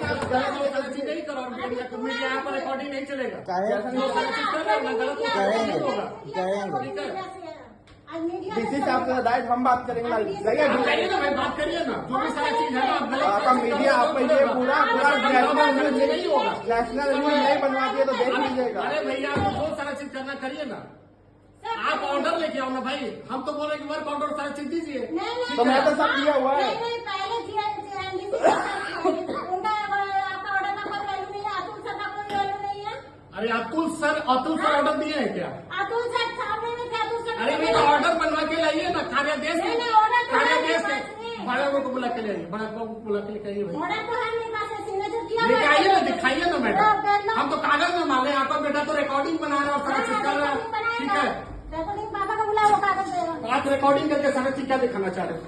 नहीं करो, मीडिया यहाँ पर रिकॉर्डिंग नहीं चलेगा। डीसी साहब से डायरेक्ट हम बात करेंगे ना, करिए ना भाई, बात करिए ना, जो भी सारा चीज है ना आपका मीडिया आप ये पूरा नहीं होगा। नेशनल न्यूज नहीं बनवा दिए तो देख लीजिएगा। अरे भैया आपको जो सारा चीज करना करिए ना, आप ऑर्डर लेके आओ ना भाई, हम तो बोल रहे कि वर्क ऑर्डर सारा चीज दीजिए। तो मैं तो सब किया हुआ है। अरे अतुल सर ऑर्डर दिए हैं क्या? अतुल सर सामने में थे, अतुल सर अरे तो ऑर्डर बनवा के लाइए ना, कार्यादेश से बड़ा को बुला के लाइए, बड़ा को बुला के लेके आइए भाई, लेके आइए ना, दिखाइए ना मैडम। हम तो कागज में माने, आपका बेटा तो रिकॉर्डिंग बना रहा है और सारा चीज कर रहा है, ठीक है। पापा को बुलाओ, कागज दे। आप रिकॉर्डिंग करके सारा चीज क्या दिखाना चाह रहे हो?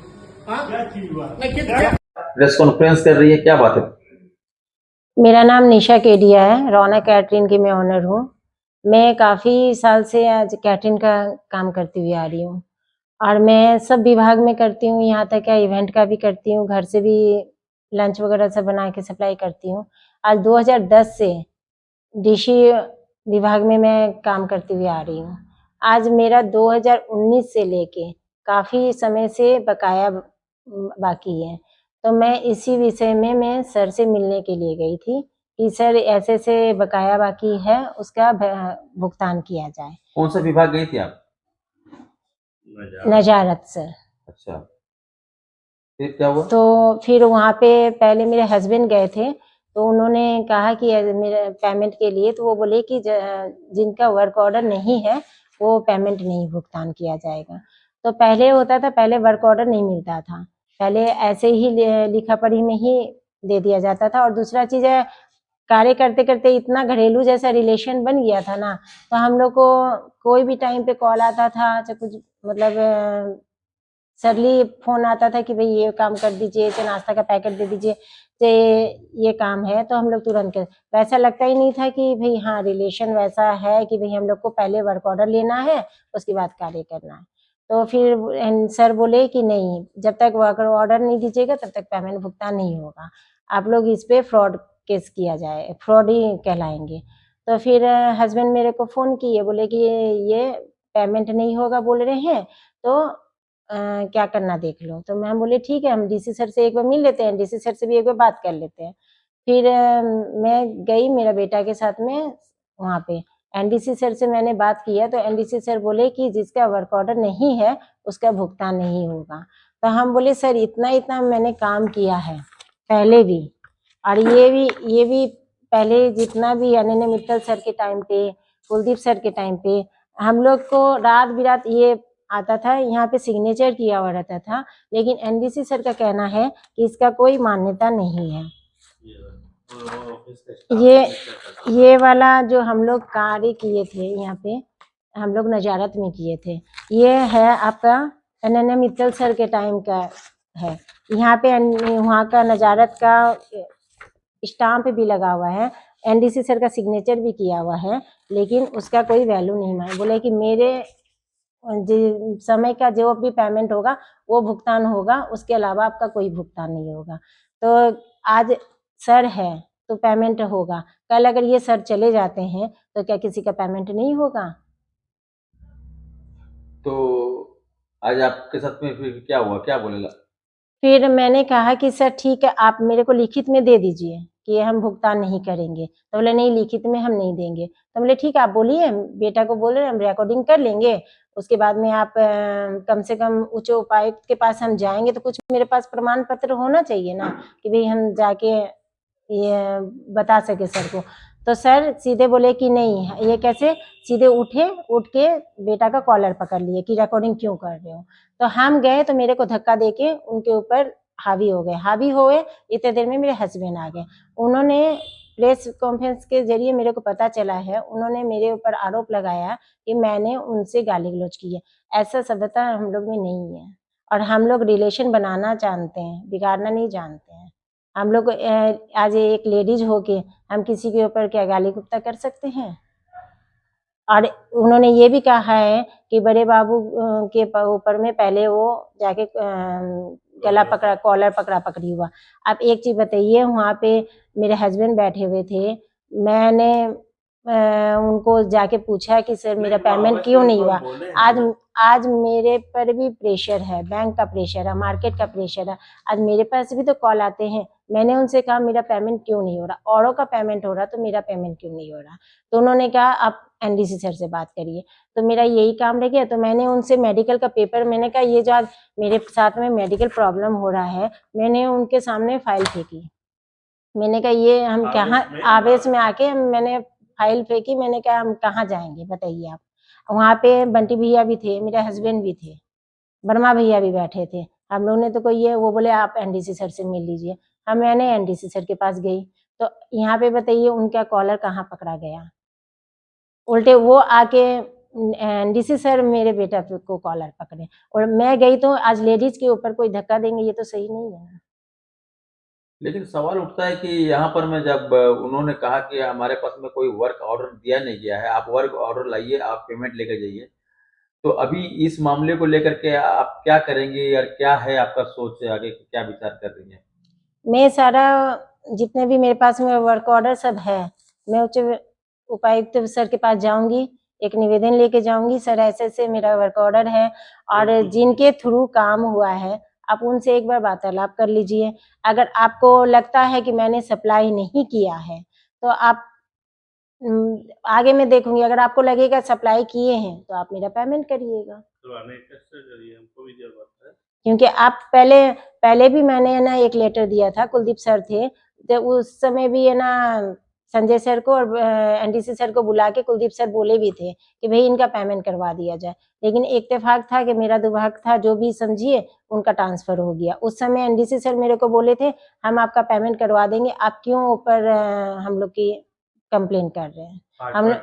क्या चीज हुआ? प्रेस कॉन्फ्रेंस कर रही है, क्या बात है? मेरा नाम निशा केडिया है, रौनक कैटरिंग की मैं ओनर हूँ। मैं काफ़ी साल से आज कैटरिंग का काम करती हुई आ रही हूँ और मैं सब विभाग में करती हूँ, यहाँ तक क्या इवेंट का भी करती हूँ, घर से भी लंच वगैरह सब बना के सप्लाई करती हूँ। आज 2010 से डीसी विभाग में मैं काम करती हुई आ रही हूँ। आज मेरा 2019 से लेके काफ़ी समय से बकाया बाकी है, तो मैं इसी विषय में मैं सर से मिलने के लिए गई थी कि सर ऐसे ऐसे बकाया बाकी है, उसका भुगतान किया जाए। कौन सा विभाग गई थी आप? नजारत सर। अच्छा, फिर क्या हुआ? तो फिर वहाँ पे पहले मेरे हस्बैंड गए थे, तो उन्होंने कहा कि मेरे पेमेंट के लिए, तो वो बोले कि जिनका वर्क ऑर्डर नहीं है वो पेमेंट नहीं भुगतान किया जाएगा। तो पहले होता था, पहले वर्क ऑर्डर नहीं मिलता था, पहले ऐसे ही लिखा पढ़ी में ही दे दिया जाता था। और दूसरा चीज़ है, कार्य करते करते इतना घरेलू जैसा रिलेशन बन गया था ना, तो हम लोग को कोई भी टाइम पे कॉल आता था, चाहे कुछ मतलब सरली फोन आता था कि भाई ये काम कर दीजिए, चाहे नाश्ता का पैकेट दे दीजिए, चाहे ये काम है, तो हम लोग तुरंत कर। वैसा लगता ही नहीं था कि भाई हाँ रिलेशन वैसा है कि भाई हम लोग को पहले वर्क ऑर्डर लेना है, उसके बाद कार्य करना है। तो फिर सर बोले कि नहीं, जब तक वर्क ऑर्डर नहीं दीजिएगा तब तक पेमेंट भुगतान नहीं होगा, आप लोग इस पे फ्रॉड केस किया जाए, फ्रॉड ही कहलाएंगे। तो फिर हस्बैंड मेरे को फ़ोन किए, बोले कि ये पेमेंट नहीं होगा बोल रहे हैं, तो क्या करना देख लो। तो मैं बोले ठीक है, हम डीसी सर से एक बार मिल लेते हैं, डीसी सर से भी एक बार बात कर लेते हैं। फिर मैं गई मेरा बेटा के साथ में वहाँ पे, एनडीसी सर से मैंने बात किया, तो एनडीसी सर बोले कि जिसका वर्क ऑर्डर नहीं है उसका भुगतान नहीं होगा। तो हम बोले सर इतना इतना मैंने काम किया है पहले भी, और ये भी पहले जितना भी अनन्या मित्तल सर के टाइम पे, कुलदीप सर के टाइम पे हम लोग को रात बिरात ये आता था, यहाँ पे सिग्नेचर किया हुआ रहता था, लेकिन एनडीसी सर का कहना है कि इसका कोई मान्यता नहीं है। ये वाला जो हम लोग कार्य किए थे यहाँ पे, हम लोग नजारत में किए थे, ये है आपका अनन्या मित्तल सर के टाइम का है। यहाँ पे वहाँ का नजारत का स्टाम्प भी लगा हुआ है, एनडीसी सर का सिग्नेचर भी किया हुआ है, लेकिन उसका कोई वैल्यू नहीं माने। बोले कि मेरे समय का जो भी पेमेंट होगा वो भुगतान होगा, उसके अलावा आपका कोई भुगतान नहीं होगा। तो आज सर है तो पेमेंट होगा, कल अगर ये सर चले जाते हैं तो क्या किसी का पेमेंट नहीं होगा? तो आज आपके साथ में फिर क्या हुआ, क्या बोलेगा? फिर मैंने कहा कि सर ठीक है, आप मेरे को लिखित में दे दीजिए कि हम भुगतान नहीं करेंगे। तो बोले नहीं, लिखित में हम नहीं देंगे। तो बोले ठीक है, आप बोलिए, बेटा को बोल रहे हैं, हम रिकॉर्डिंग कर लेंगे, उसके बाद में आप कम से कम उच्च उपायुक्त के पास हम जाएंगे तो कुछ मेरे पास प्रमाण पत्र होना चाहिए ना, कि भाई हम जाके ये बता सके सर को। तो सर सीधे बोले कि नहीं, ये कैसे, सीधे उठ के बेटा का कॉलर पकड़ लिए कि रिकॉर्डिंग क्यों कर रहे हो। तो हम गए तो मेरे को धक्का देके उनके ऊपर हावी हो गए। इतने देर में मेरे हस्बैंड आ गए, उन्होंने प्रेस कॉन्फ्रेंस के जरिए मेरे को पता चला है, उन्होंने मेरे ऊपर आरोप लगाया कि मैंने उनसे गाली गलौज की है। ऐसा सभ्यता हम लोग में नहीं है, और हम लोग रिलेशन बनाना जानते हैं, बिगाड़ना नहीं जानते हैं। हम लोग आज एक लेडीज होके हम किसी के ऊपर क्या गाली गुप्ता कर सकते हैं? और उन्होंने ये भी कहा है कि बड़े बाबू के ऊपर में पहले वो जाके गला पकड़ा, कॉलर पकड़ा पकड़ी हुआ। आप एक चीज बताइए, वहाँ पे मेरे हस्बैंड बैठे हुए थे, मैंने उनको जाके पूछा कि सर मेरा पेमेंट क्यों नहीं हुआ। आज मेरे पर भी प्रेशर है, बैंक का प्रेशर है, मार्केट का प्रेशर है, आज मेरे पास भी तो कॉल आते हैं। मैंने उनसे कहा मेरा पेमेंट क्यों नहीं हो रहा, औरों का पेमेंट हो रहा तो मेरा पेमेंट क्यों नहीं हो रहा। तो उन्होंने कहा आप एनडीसी सर से बात करिए। तो मेरा यही काम रह गया। तो मैंने उनसे मेडिकल का पेपर, मैंने कहा ये जो आज मेरे साथ में मेडिकल प्रॉब्लम हो रहा है, मैंने उनके सामने फाइल फेंकी। मैंने कहा ये हम कहाँ, आवेश में आके मैंने फाइल फेंकी। मैंने कहा हम कहाँ जाएंगे बताइए आप। वहाँ पे बंटी भैया भी थे, मेरे हस्बैंड भी थे, वर्मा भैया भी बैठे थे। हम लोग ने तो कोई ये, वो बोले आप एनडीसी सर से मिल लीजिए। मैंने एनडीसी सर के पास गई तो यहाँ पे बताइए उनका कॉलर कहाँ पकड़ा गया। उल्टे वो आके एनडीसी सर मेरे बेटा को कॉलर पकड़े, और मैं गई तो आज लेडीज के ऊपर कोई धक्का देंगे, ये तो सही नहीं है ना। लेकिन सवाल उठता है कि यहाँ पर मैं जब उन्होंने कहा कि हमारे पास में कोई वर्क ऑर्डर दिया नहीं गया है, आप वर्क ऑर्डर लाइए, आप पेमेंट लेकर जाइए, तो अभी इस मामले को लेकर के आप क्या करेंगे, और क्या है आपका सोच आगे, क्या विचार कर रही है? मैं सारा जितने भी मेरे पास में वर्क ऑर्डर सब है, मैं उच्च उपायुक्त सर के पास जाऊंगी, एक निवेदन लेके जाऊंगी, सर ऐसे ऐसे मेरा वर्क ऑर्डर है, और जिनके थ्रू काम हुआ है आप उनसे एक बार वार्तालाप कर लीजिए। अगर आपको लगता है कि मैंने सप्लाई नहीं किया है तो आप आगे मैं देखूंगी, अगर आपको लगेगा सप्लाई किए हैं तो आप मेरा पेमेंट करिएगा। क्योंकि आप पहले भी मैंने ना एक लेटर दिया था, कुलदीप सर थे, तो उस समय भी है ना संजय सर को और एनडीसी सर को बुला के कुलदीप सर बोले भी थे कि भाई इनका पेमेंट करवा दिया जाए, लेकिन इत्तेफाक था कि मेरा दुर्भाग्य था, जो भी समझिए उनका ट्रांसफर हो गया। उस समय एनडीसी सर मेरे को बोले थे हम आपका पेमेंट करवा देंगे, आप क्यों ऊपर हम लोग की कंप्लेन कर रहे हैं, हम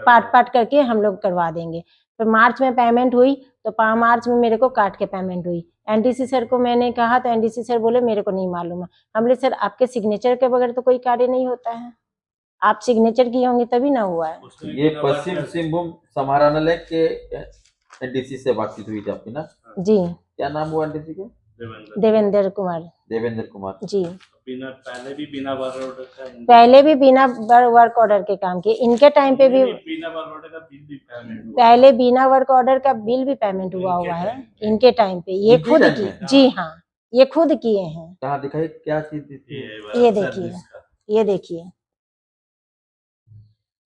पाट करके हम लोग करवा देंगे। तो मार्च में पेमेंट हुई तो मार्च में मेरे को काट के पेमेंट हुई। एनडीसी सर को मैंने कहा तो एनडीसी सर बोले मेरे को नहीं मालूम है। हम बोले सर आपके सिग्नेचर के बगैर तो कोई कार्य नहीं होता है, आप सिग्नेचर किए होंगे तभी ना हुआ है। ये पश्चिम सिंहभूम समाहरणालय के एनडीसी से बातचीत हुई थी आपकी ना? जी, क्या नाम हुआ एनडीसी के? देवेंद्र कुमार देवेंद्र कुमार जी। पहले भी बिना वर्क ऑर्डर के काम किए, इनके टाइम पे भी बिना वर्क ऑर्डर का बिल भी पेमेंट हुआ। पहले बिना वर्क ऑर्डर का बिल भी पेमेंट हुआ है इनके टाइम पे, ये इनके खुद टाइम किए। पे? जी हाँ, ये खुद किए हैं। कहाँ दिखाई, क्या चीज थी? ये देखिए, ये देखिए।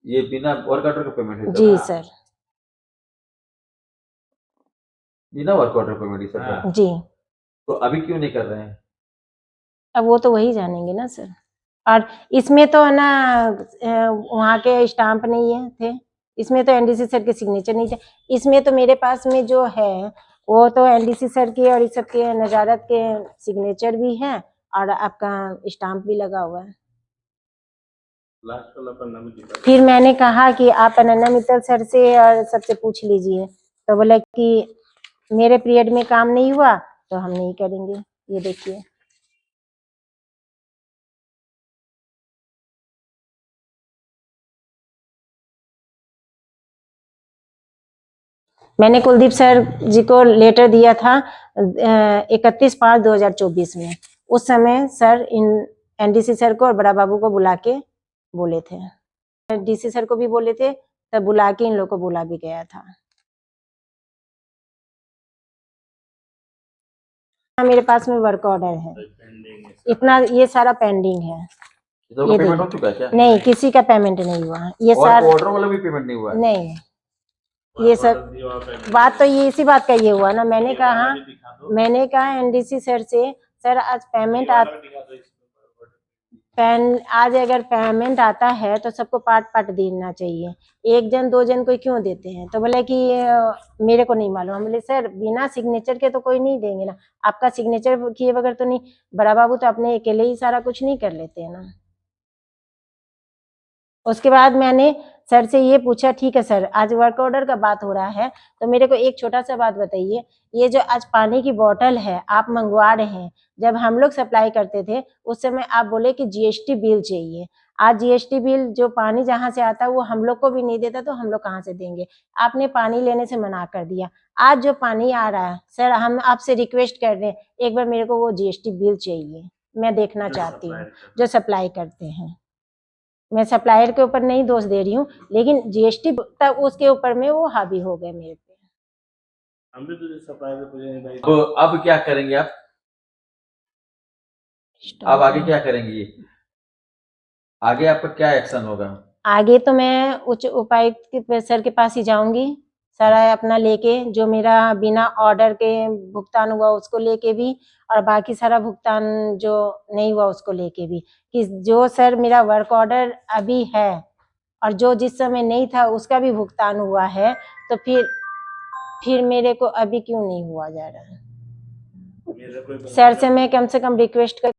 ये बिना वर्क ऑर्डर का पेमेंट है? जी सर। बिना वर्क ऑर्डर पेमेंट ही सर? जी। तो अभी क्यों नहीं कर रहे हैं? अब वो तो वही जानेंगे ना सर। और इसमें तो है ना वहाँ के स्टाम्प नहीं है थे, इसमें तो एनडीसी सर के सिग्नेचर नहीं थे, इसमें तो मेरे पास में जो है वो तो एनडीसी सर के और इस सब के नजारत के सिग्नेचर भी है और आपका स्टाम्प भी लगा हुआ है। फिर मैंने कहा कि आप अनन्या मित्तल सर से और सबसे पूछ लीजिए, तो बोला कि मेरे पीरियड में काम नहीं हुआ तो हम नहीं करेंगे। ये देखिए, मैंने कुलदीप सर जी को लेटर दिया था 31/5/2024 में। उस समय सर इन एनडीसी सर को और बड़ा बाबू को बुला के बोले थे, डीसी सर को भी बोले थे, तब बुला के इन लोग को बोला भी गया था। मेरे पास में वर्क ऑर्डर है, इतना ये सारा पेंडिंग है। ये पेमेंट हो चुका है क्या? नहीं, किसी का पेमेंट नहीं हुआ ये सारा। ऑर्डर वाला भी पेमेंट नहीं हुआ है? नहीं, ये सब बात तो ये इसी बात का ये हुआ ना, मैंने कहा एनडीसी सर से, सर आज पेमेंट आज अगर पेमेंट आता है तो सबको पार्ट देना चाहिए, एक जन दो जन कोई क्यों देते हैं। तो बोले कि मेरे को नहीं मालूम। हम बोले सर बिना सिग्नेचर के तो कोई नहीं देंगे ना, आपका सिग्नेचर किए बगैर तो नहीं। बड़ा बाबू तो अपने अकेले ही सारा कुछ नहीं कर लेते हैं ना। उसके बाद मैंने सर से ये पूछा, ठीक है सर आज वर्क ऑर्डर का बात हो रहा है तो मेरे को एक छोटा सा बात बताइए, ये जो आज पानी की बोतल है आप मंगवा रहे हैं, जब हम लोग सप्लाई करते थे उस समय आप बोले कि जीएसटी बिल चाहिए, आज जीएसटी बिल जो पानी जहाँ से आता है वो हम लोग को भी नहीं देता, तो हम लोग कहाँ से देंगे। आपने पानी लेने से मना कर दिया, आज जो पानी आ रहा है सर, हम आपसे रिक्वेस्ट कर रहे हैं, एक बार मेरे को वो जीएसटी बिल चाहिए, मैं देखना चाहती हूँ जो सप्लाई करते हैं। मैं सप्लायर के ऊपर नहीं दोष दे रही हूँ, लेकिन जीएसटी तक उसके ऊपर में वो हावी हो गए मेरे पे। हम भी तुझे सप्लाई पे पूछेंगे भाई। तो अब क्या करेंगे आप? अब आगे क्या करेंगे? ये आगे आपका क्या एक्शन होगा? आगे तो मैं उच्च उपायुक्त के सर के पास ही जाऊंगी, सारा अपना लेके, जो मेरा बिना ऑर्डर के भुगतान हुआ उसको लेके भी, और बाकी सारा भुगतान जो नहीं हुआ उसको लेके भी, कि जो सर मेरा वर्क ऑर्डर अभी है और जो जिस समय नहीं था उसका भी भुगतान हुआ है, तो फिर मेरे को अभी क्यों नहीं हुआ जा रहा है। मेरा कोई सर से मैं कम रिक्वेस्ट कर